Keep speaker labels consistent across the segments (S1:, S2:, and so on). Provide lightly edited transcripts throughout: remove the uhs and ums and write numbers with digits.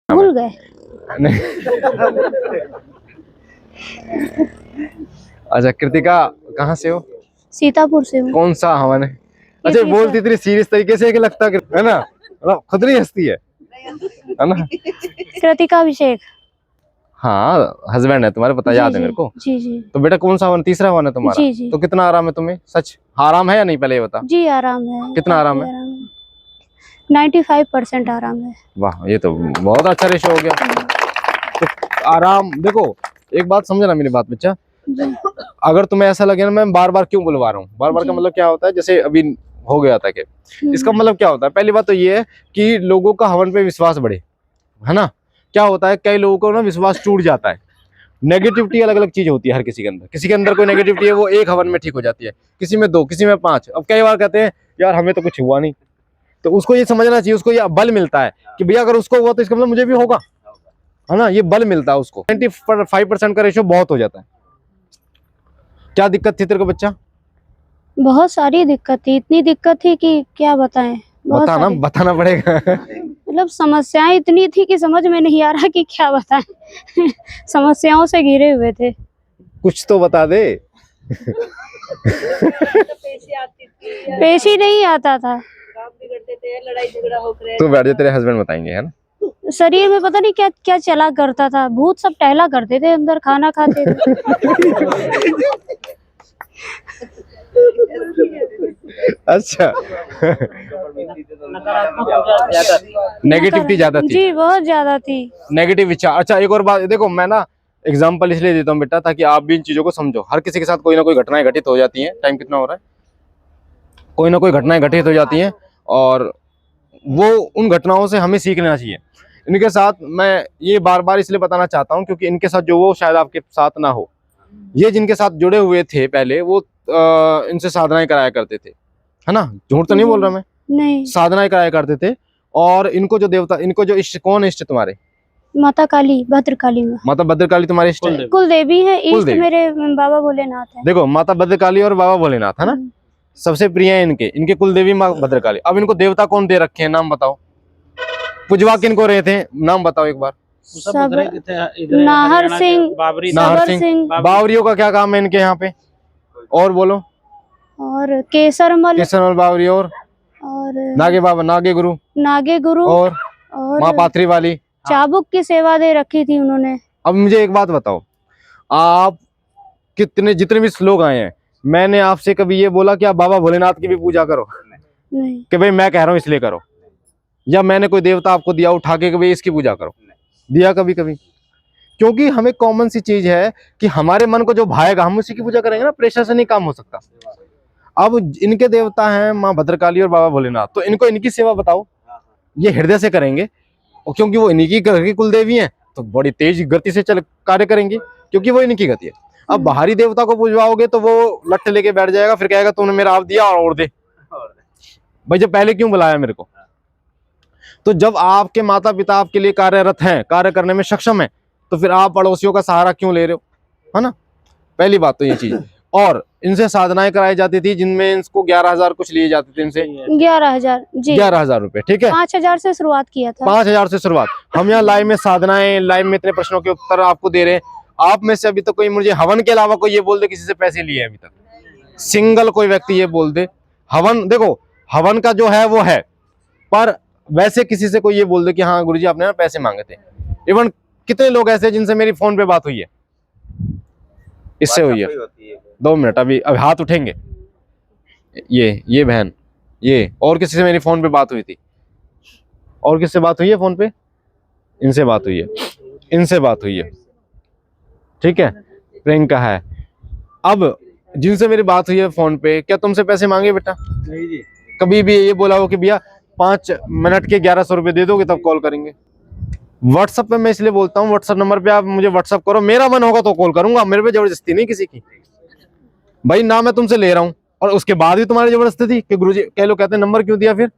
S1: भूल गए।
S2: नहीं। अच्छा कृतिका, कहाँ से हो?
S1: सीतापुर से हूँ।
S2: कौन सा हवन है? अच्छा बोलती इतनी सीरियस तरीके से कि लगता है ना मतलब खुद नहीं हंसती है ना?
S1: कृतिका अभिषेक।
S2: हाँ हस्बैंड है तुम्हारे, पता याद है मेरे को।
S1: जी जी
S2: तो बेटा कौन सा हवन? तीसरा हवन है तुम्हारा।
S1: जी जी।
S2: तो कितना आराम है तुम्हें? सच आराम है या नहीं, पहले ये बता।
S1: जी आराम है।
S2: कितना आराम है?
S1: 95% आराम है।
S2: वाह, ये तो बहुत अच्छा रेशो हो गया। तो आराम देखो, एक बात समझना मेरी बात बच्चा, अगर तुम्हें ऐसा लगे ना मैं बार बार क्यों बुलवा रहा हूँ, बार बार का मतलब क्या होता है, जैसे अभी हो गया था कि इसका मतलब क्या होता है? पहली बात तो ये है कि लोगों का हवन पे विश्वास बढ़े, है ना। क्या होता है, कई लोगों को ना विश्वास टूट जाता है। नेगेटिविटी अलग अलग चीज होती है हर किसी के अंदर। किसी के अंदर कोई नेगेटिविटी है वो एक हवन में ठीक हो जाती है, किसी में 2, किसी में 5। अब कई बार कहते हैं यार हमें तो कुछ हुआ नहीं, तो उसको ये समझना चाहिए, उसको ये बल मिलता है कि भैया अगर उसको हुआ तो इसका मतलब मुझे भी होगा, है ना। ये बल मिलता है उसको। 95% का रेशो बहुत हो जाता है। क्या दिक्कत थी तेरे को बच्चा?
S1: बहुत सारी दिक्कत थी, इतनी दिक्कत थी कि क्या बताएं। बहुत
S2: बताना
S1: सारी
S2: बताना पड़ेगा।
S1: मतलब समस्याएं इतनी थी कि समझ में नहीं आ रहा कि क्या बताएं। समस्याओं से घिरे हुए थे।
S2: कुछ तो बता दे।
S1: पेश ही नहीं आता था।
S3: लड़ाई झगड़ा होकर
S2: तू बैठ जा, तेरे हस्बैंड बताएंगे, है ना।
S1: शरीर में पता नहीं क्या क्या चला करता था। भूत सब टहला करते थे अंदर, खाना खाते थे।
S2: अच्छा। नेगेटिविटी ज्यादा थी।
S1: जी बहुत ज्यादा थी।
S2: नेगेटिव विचार। अच्छा एक और बात देखो, मैं ना एग्जांपल इसलिए देता हूँ बेटा ताकि आप भी इन चीजों को समझो। हर किसी के साथ कोई ना कोई घटनाएं घटित हो जाती हैं। टाइम कितना हो रहा है? कोई ना कोई घटनाएं घटित हो जाती हैं और वो उन घटनाओं से हमें सीख लेना चाहिए। इनके साथ मैं ये बार बार इसलिए बताना चाहता हूँ क्योंकि इनके साथ जो वो शायद आपके साथ ना हो। ये जिनके साथ जुड़े हुए थे पहले वो इनसे साधनाएं कराया करते थे, है ना। झूठ तो नहीं बोल रहा मैं।
S1: नहीं।
S2: साधनाएं कराया करते थे। और इनको जो देवता, इनको जो इष्ट, कौन इष्ट तुम्हारे?
S1: माता काली, भद्रकाली में।
S2: माता भद्रकाली तुम्हारे इष्ट है?
S1: कुल देवी है। इष्ट
S2: कुलदेवी।
S1: मेरे बाबा भोलेनाथ है।
S2: देखो माता भद्रकाली और बाबा भोलेनाथ, है ना, सबसे प्रिय है इनके। इनके कुलदेवी माँ भद्रकाली। अब इनको देवता कौन दे रखे हैं, नाम बताओ। पुजवा किनको रहे थे, नाम बताओ एक बार।
S1: नाहर सिंह,
S2: नाहर सिंह। बावरियों का क्या काम है इनके यहाँ पे? और बोलो।
S1: और केसरमल,
S2: केसरमल बावरी और नागे बाबा, नागे गुरु,
S1: नागे गुरु
S2: और माँ पाथरी वाली।
S1: चाबुक की सेवा दे रखी थी उन्होंने।
S2: अब मुझे एक बात बताओ, आप कितने जितने भी श्लोक आए हैं, मैंने आपसे कभी ये बोला कि आप बाबा भोलेनाथ की भी पूजा करो?
S1: नहीं।
S2: कि भाई मैं कह रहा हूँ इसलिए करो, या मैंने कोई देवता आपको दिया उठा के कि भाई इसकी पूजा करो, दिया कभी कभी? क्योंकि हमें कॉमन सी चीज है कि हमारे मन को जो भाएगा हम उसी की पूजा करेंगे ना। प्रेशर से नहीं काम हो सकता। अब इनके देवता हैं माँ भद्रकाली और बाबा भोलेनाथ, तो इनको इनकी सेवा बताओ, ये हृदय से करेंगे। और क्योंकि वो इन्हीं की घर की कुलदेवी हैं तो बड़ी तेज गति से चल कार्य करेंगे, क्योंकि वो इन्हीं की गति है। अब बाहरी देवता को पूजवाओगे तो वो लठ लेके बैठ जाएगा, फिर कहेगा तुमने मेरा आप दिया और दे। भाई जब पहले क्यों बुलाया मेरे को? तो जब आपके माता पिता आपके लिए कार्यरत हैं, कार्य करने में सक्षम है, तो फिर आप पड़ोसियों का सहारा क्यों ले रहे हो, है ना। पहली बात तो ये चीज। और इनसे साधनाएं कराई जाती थी जिनमें इनको 11,000 कुछ लिए जाते थे इनसे।
S1: 11,000 जी।
S2: 11,000 रुपए, ठीक है।
S1: 5,000 से शुरुआत किया था।
S2: 5,000 से शुरुआत। हम यहाँ लाइव में साधनाएं, लाइव में इतने प्रश्नों के उत्तर आपको दे रहे हैं। आप में से अभी तक कोई मुझे हवन के अलावा कोई ये बोल दे किसी से पैसे लिए अभी तक? सिंगल कोई व्यक्ति ये बोल दे। हवन देखो, हवन का जो है वो है, पर वैसे किसी से कोई ये बोल दे कि हाँ गुरुजी आपने ना पैसे मांगे थे। इवन कितने लोग ऐसे जिनसे मेरी फोन पे बात हुई है, इससे हुई है। 2 मिनट, अभी हाथ उठेंगे। ये बहन, ये और किसी से मेरी फोन पे बात हुई थी। और किससे बात हुई है फोन पे? इनसे बात हुई है, इनसे बात हुई है, ठीक है। प्रियंका है। अब जिनसे मेरी बात हुई है फोन पे, क्या तुमसे पैसे मांगे बेटा? नहीं जी। कभी भी ये बोला हो कि भैया 5 मिनट के 1,100 रुपए दे दोगे तब कॉल करेंगे? व्हाट्सएप पे मैं इसलिए बोलता हूँ, व्हाट्सएप नंबर पे आप मुझे व्हाट्सएप करो, मेरा मन होगा तो कॉल करूंगा। मेरे पे जबरदस्ती नहीं किसी की। भाई ना मैं तुमसे ले रहा हूँ और उसके बाद भी तुम्हारी जबरदस्ती थी कि गुरुजी, कह लो कहते हैं नंबर क्यों दिया फिर?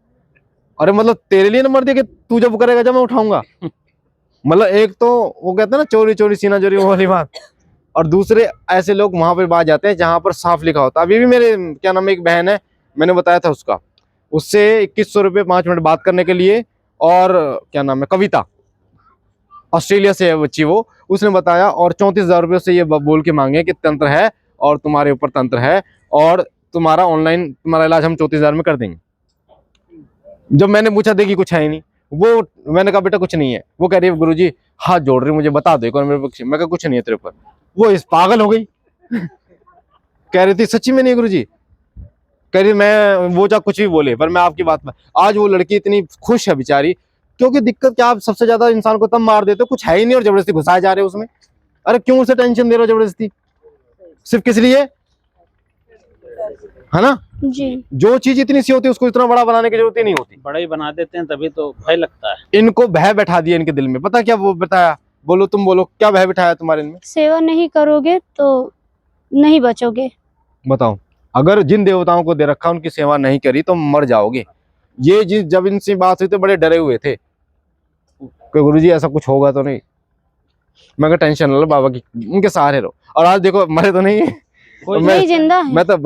S2: अरे मतलब तेरे लिए नंबर दिया कि तू जब करेगा जब मैं उठाऊंगा? मतलब एक तो वो कहते हैं ना चोरी चोरी सीना चोरी, वो वाली बात। और दूसरे ऐसे लोग वहां पर बात जाते हैं जहां पर साफ लिखा होता है। अभी भी मेरे क्या नाम है, एक बहन है, मैंने बताया था उसका, उससे 2100 रुपये 5 मिनट बात करने के लिए। और क्या नाम है, कविता, ऑस्ट्रेलिया से है बच्ची वो, उसने बताया। और 34,000 रुपये से ये बोल के मांगे कि तंत्र है और तुम्हारे ऊपर तंत्र है और तुम्हारा ऑनलाइन तुम्हारा इलाज हम 34,000 में कर देंगे। जब मैंने पूछा देखी कुछ है ही नहीं, वो मैंने कहा बेटा कुछ नहीं है। वो कह रही है गुरुजी हाथ जोड़ रही मुझे बता दो एक बार मेरे पक्ष। मैं कहा कुछ नहीं है तेरे ऊपर। वो इस पागल हो गई कह रही थी सच्ची में नहीं गुरुजी। कह रही मैं वो चाहे कुछ भी बोले पर मैं आपकी बात में। आज वो लड़की इतनी खुश है बेचारी, क्योंकि दिक्कत क्या आप सबसे ज्यादा इंसान को तब मार देते हो कुछ है ही नहीं और जबरदस्ती घुसाए जा रहे हो उसमें। अरे क्यों उसे टेंशन दे रहे हो जबरदस्ती, सिर्फ किस लिए, है ना।
S1: जी।
S2: जो चीज इतनी सी होती है उसको इतना बड़ा बनाने की जरूरत ही नहीं होती।
S4: बड़ा ही बना देते हैं तभी तो भय लगता है।
S2: इनको भय बैठा दिया इनके दिल में। पता क्या वो बताया, बोलो तुम बोलो क्या भय बैठाया तुम्हारे इनमें।
S1: सेवा नहीं करोगे तो नहीं बचोगे।
S2: बताओ, अगर जिन देवताओं को दे रखा उनकी सेवा नहीं करी तो मर जाओगे। ये जिस जब इनसे बात हुई तो बड़े डरे हुए थे कि गुरुजी ऐसा कुछ होगा तो नहीं। मैं कहा टेंशन न लो बाबा की, उनके सहारे रहो। और आज देखो मरे तो नहीं
S4: कोई
S2: मैं
S1: नहीं जिंदा है।
S2: मैं तो